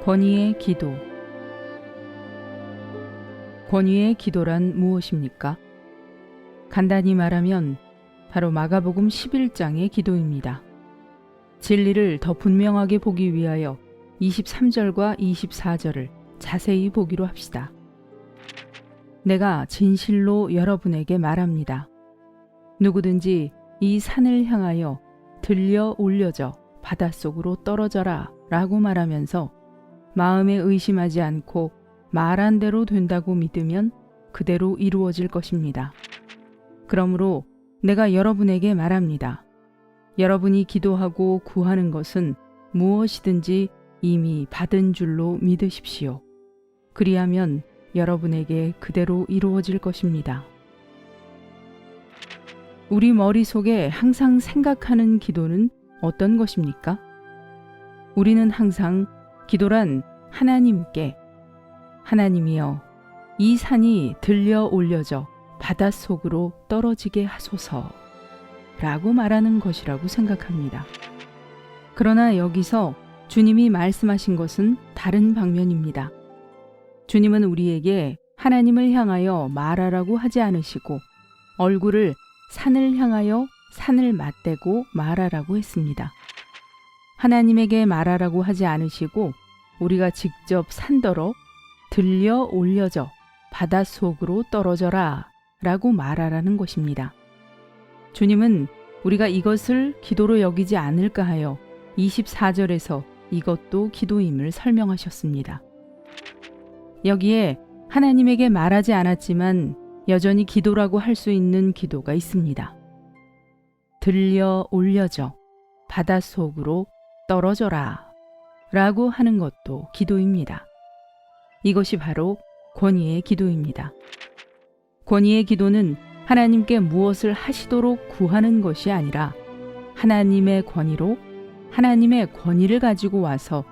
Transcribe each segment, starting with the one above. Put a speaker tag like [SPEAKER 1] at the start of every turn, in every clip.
[SPEAKER 1] 권위의 기도. 권위의 기도란 무엇입니까? 간단히 말하면 바로 마가복음 11장의 기도입니다. 진리를 더 분명하게 보기 위하여 23절과 24절을 자세히 보기로 합시다. 내가 진실로 여러분에게 말합니다. 누구든지 이 산을 향하여 들려 올려져 바닷속으로 떨어져라 라고 말하면서 마음에 의심하지 않고 말한 대로 된다고 믿으면 그대로 이루어질 것입니다. 그러므로 내가 여러분에게 말합니다. 여러분이 기도하고 구하는 것은 무엇이든지 이미 받은 줄로 믿으십시오. 그리하면 여러분에게 그대로 이루어질 것입니다. 우리 머릿속에 항상 생각하는 기도는 어떤 것입니까? 우리는 항상 기도란 하나님께 하나님이여 이 산이 들려 올려져 바닷속으로 떨어지게 하소서 라고 말하는 것이라고 생각합니다. 그러나 여기서 주님이 말씀하신 것은 다른 방면입니다. 주님은 우리에게 하나님을 향하여 말하라고 하지 않으시고 얼굴을 산을 향하여 산을 맞대고 말하라고 했습니다. 하나님에게 말하라고 하지 않으시고 우리가 직접 산더러 들려 올려져 바닷속으로 떨어져라 라고 말하라는 것입니다. 주님은 우리가 이것을 기도로 여기지 않을까 하여 24절에서 이것도 기도임을 설명하셨습니다. 여기에 하나님에게 말하지 않았지만 여전히 기도라고 할 수 있는 기도가 있습니다. 들려 올려져 바닷속으로 떨어져라 라고 하는 것도 기도입니다. 이것이 바로 권위의 기도입니다. 권위의 기도는 하나님께 무엇을 하시도록 구하는 것이 아니라 하나님의 권위로 하나님의 권위를 가지고 와서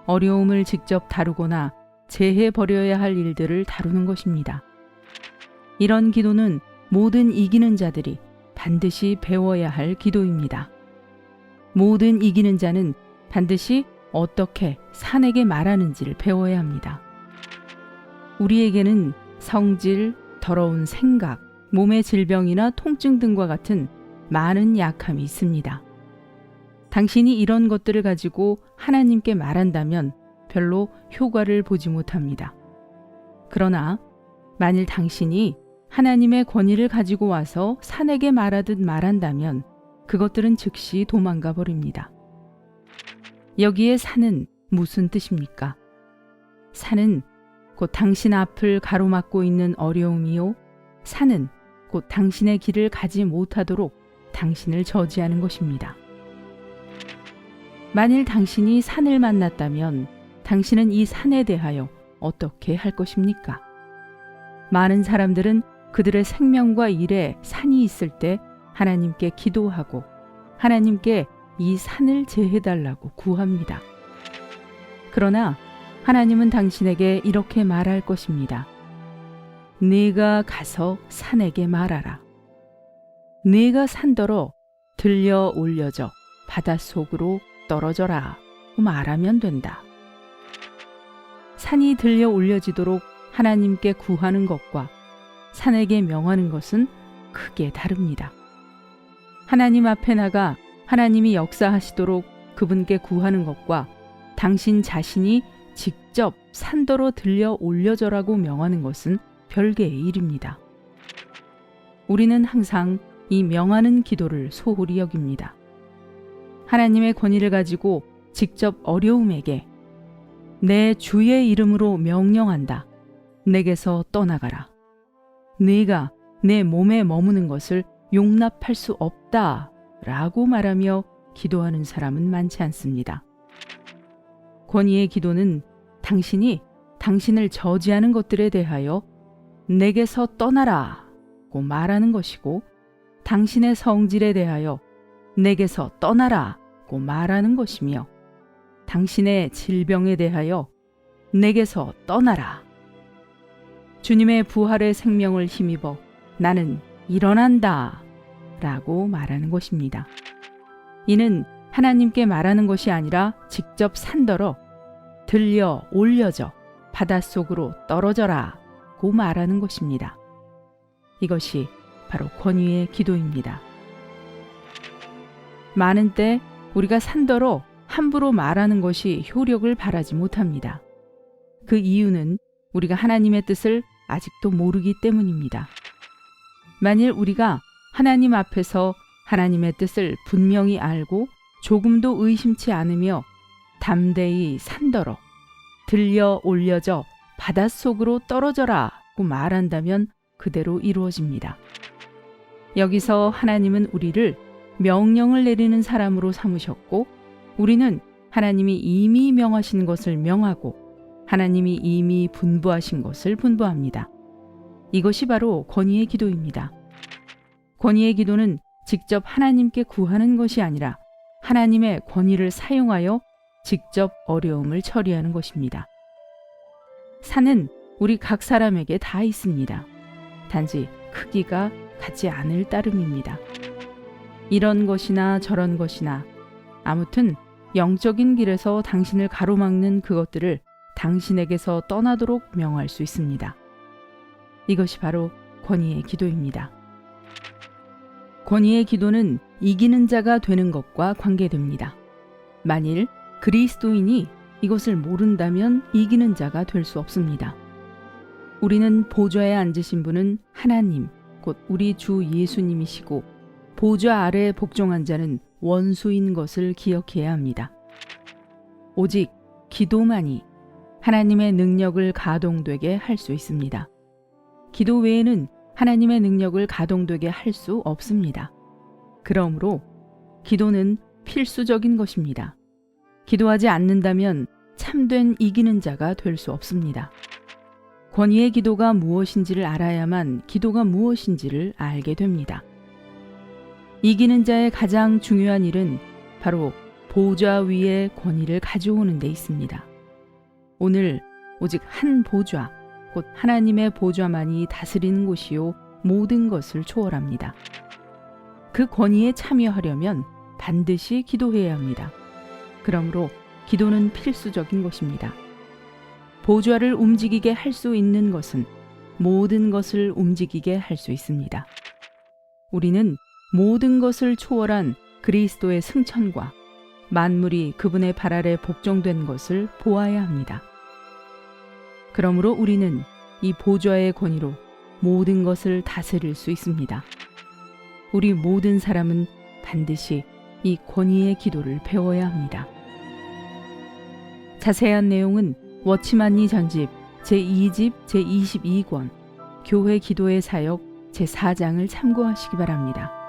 [SPEAKER 1] 어려움을 직접 다루거나 제해 버려야 할 일들을 다루는 것입니다. 이런 기도는 모든 이기는 자들이 반드시 배워야 할 기도입니다. 모든 이기는 자는 반드시 어떻게 산에게 말하는지를 배워야 합니다. 우리에게는 성질, 더러운 생각, 몸의 질병이나 통증 등과 같은 많은 약함이 있습니다. 당신이 이런 것들을 가지고 하나님께 말한다면 별로 효과를 보지 못합니다. 그러나 만일 당신이 하나님의 권위를 가지고 와서 산에게 말하듯 말한다면 그것들은 즉시 도망가 버립니다. 여기에 산은 무슨 뜻입니까? 산은 곧 당신 앞을 가로막고 있는 어려움이요. 산은 곧 당신의 길을 가지 못하도록 당신을 저지하는 것입니다. 만일 당신이 산을 만났다면 당신은 이 산에 대하여 어떻게 할 것입니까? 많은 사람들은 그들의 생명과 일에 산이 있을 때 하나님께 기도하고 하나님께 이 산을 제해달라고 구합니다. 그러나 하나님은 당신에게 이렇게 말할 것입니다. 네가 가서 산에게 말하라. 네가 산더러 들려 올려져 바닷속으로 떨어져라 말하면 된다. 산이 들려 올려지도록 하나님께 구하는 것과 산에게 명하는 것은 크게 다릅니다. 하나님 앞에 나가 하나님이 역사하시도록 그분께 구하는 것과 당신 자신이 직접 산더러 들려 올려져라고 명하는 것은 별개의 일입니다. 우리는 항상 이 명하는 기도를 소홀히 여깁니다. 하나님의 권위를 가지고 직접 어려움에게 내 주의 이름으로 명령한다. 내게서 떠나가라. 네가 내 몸에 머무는 것을 용납할 수 없다 라고 말하며 기도하는 사람은 많지 않습니다. 권위의 기도는 당신이 당신을 저지하는 것들에 대하여 내게서 떠나라고 말하는 것이고 당신의 성질에 대하여 내게서 떠나라고 말하는 것이며 당신의 질병에 대하여 내게서 떠나라. 주님의 부활의 생명을 힘입어 나는 일어난다 라고 말하는 것입니다. 이는 하나님께 말하는 것이 아니라 직접 산더러 들려 올려져 바닷속으로 떨어져라 고 말하는 것입니다. 이것이 바로 권위의 기도입니다. 많은 때 우리가 산더러 함부로 말하는 것이 효력을 발하지 못합니다. 그 이유는 우리가 하나님의 뜻을 아직도 모르기 때문입니다. 만일 우리가 하나님 앞에서 하나님의 뜻을 분명히 알고 조금도 의심치 않으며 담대히 산더러 들려 올려져 바닷속으로 떨어져라고 말한다면 그대로 이루어집니다. 여기서 하나님은 우리를 명령을 내리는 사람으로 삼으셨고 우리는 하나님이 이미 명하신 것을 명하고 하나님이 이미 분부하신 것을 분부합니다. 이것이 바로 권위의 기도입니다. 권위의 기도는 직접 하나님께 구하는 것이 아니라 하나님의 권위를 사용하여 직접 어려움을 처리하는 것입니다. 산은 우리 각 사람에게 다 있습니다. 단지 크기가 같지 않을 따름입니다. 이런 것이나 저런 것이나 아무튼 영적인 길에서 당신을 가로막는 그것들을 당신에게서 떠나도록 명할 수 있습니다. 이것이 바로 권위의 기도입니다. 권위의 기도는 이기는 자가 되는 것과 관계됩니다. 만일 그리스도인이 이것을 모른다면 이기는 자가 될 수 없습니다. 우리는 보좌에 앉으신 분은 하나님, 곧 우리 주 예수님이시고 보좌 아래에 복종한 자는 원수인 것을 기억해야 합니다. 오직 기도만이 하나님의 능력을 가동되게 할 수 있습니다. 기도 외에는 하나님의 능력을 가동되게 할 수 없습니다. 그러므로 기도는 필수적인 것입니다. 기도하지 않는다면 참된 이기는 자가 될 수 없습니다. 권위의 기도가 무엇인지를 알아야만 기도가 무엇인지를 알게 됩니다. 이기는 자의 가장 중요한 일은 바로 보좌 위에 권위를 가져오는 데 있습니다. 오늘 오직 한 보좌, 곧 하나님의 보좌만이 다스리는 곳이요 모든 것을 초월합니다. 그 권위에 참여하려면 반드시 기도해야 합니다. 그러므로 기도는 필수적인 것입니다. 보좌를 움직이게 할 수 있는 것은 모든 것을 움직이게 할 수 있습니다. 우리는 모든 것을 초월한 그리스도의 승천과 만물이 그분의 발 아래 복종된 것을 보아야 합니다. 그러므로 우리는 이 보좌의 권위로 모든 것을 다스릴 수 있습니다. 우리 모든 사람은 반드시 이 권위의 기도를 배워야 합니다. 자세한 내용은 워치만니 전집 제2집 제22권 교회 기도의 사역 제4장을 참고하시기 바랍니다.